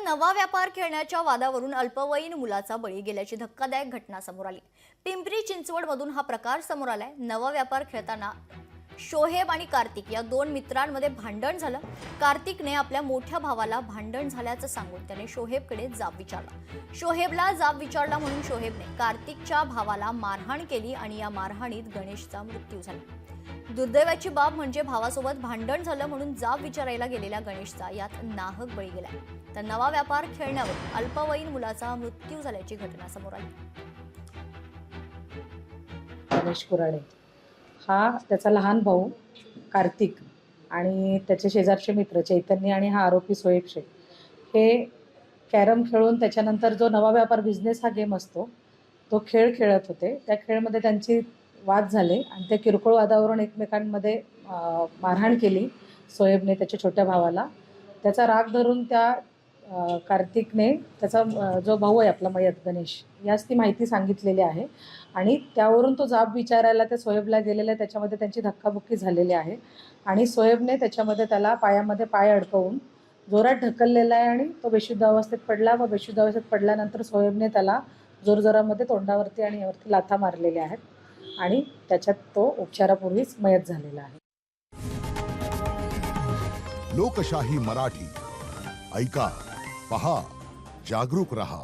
नवा व्यापार खेळण्याच्या वादावरून अल्पवयीन मुलाचा बळी गेल्याची धक्कादायक घटना समोर आली। पिंपरी चिंचवडमधून हा प्रकार समोर आलाय। नवा व्यापार खेळताना शोहेब आणि कार्तिक या दोन मित्रांमध्ये भांडण झालं। कार्तिकने आपल्या मोठ्या भावाला भांडण झाल्याचं सांगून त्याने शोहेबकडे जाब विचारला। शोहेबला जाब विचारला म्हणून शोहेबने कार्तिकच्या भावाला मारहाण केली आणि या मारहाणीत गणेशचा मृत्यू झाला। दुर्दैवाची बाब म्हणजे भावासोबत भांडण झालं म्हणून जाब विचारायला गेलेल्या गणेशचा यात नाहक बळी गेला। तर नवा व्यापार खेळण्यावर अल्पवयीन मुलाचा मृत्यू झाल्याची घटना समोर आली। गणेश कुराडे हा त्याचा लहान भाऊ कार्तिक आणि त्याचे शेजारचे मित्र चैतन्य आणि हा आरोपी सोहेब शेख हे कॅरम खेळून त्याच्यानंतर जो नवा व्यापार बिझनेस हा गेम असतो तो खेळ खेळत होते। त्या खेळमध्ये त्यांची वाद झाले आणि त्या किरकोळ वादावरून एकमेकांमध्ये मारहाण केली सोहेबने त्याच्या छोट्या भावाला। त्याचा राग धरून त्या कार्तिकने त्याचा जो भाऊ आहे आपला मयत गणेश यास ती माहिती सांगितलेली आहे आणि त्यावरून तो जाब विचारायला त्या सोहेबला गेलेला आहे। त्याच्यामध्ये त्यांची धक्काबुक्की झालेली आहे आणि सोहेबने त्याच्यामध्ये त्याला पायामध्ये पाय अडकवून जोरात ढकललेला आहे आणि तो बेशुद्ध अवस्थेत पडला व बेशुद्ध अवस्थेत पडल्यानंतर सोहेबने त्याला जोरजोरामध्ये तोंडावरती आणि यावरती लाथा मारलेल्या आहेत आणि त्याच्यात तो उपचारापूर्वीच मयत झालेला आहे। लोकशाही मराठी ऐका, पहा, जागरूक रहा।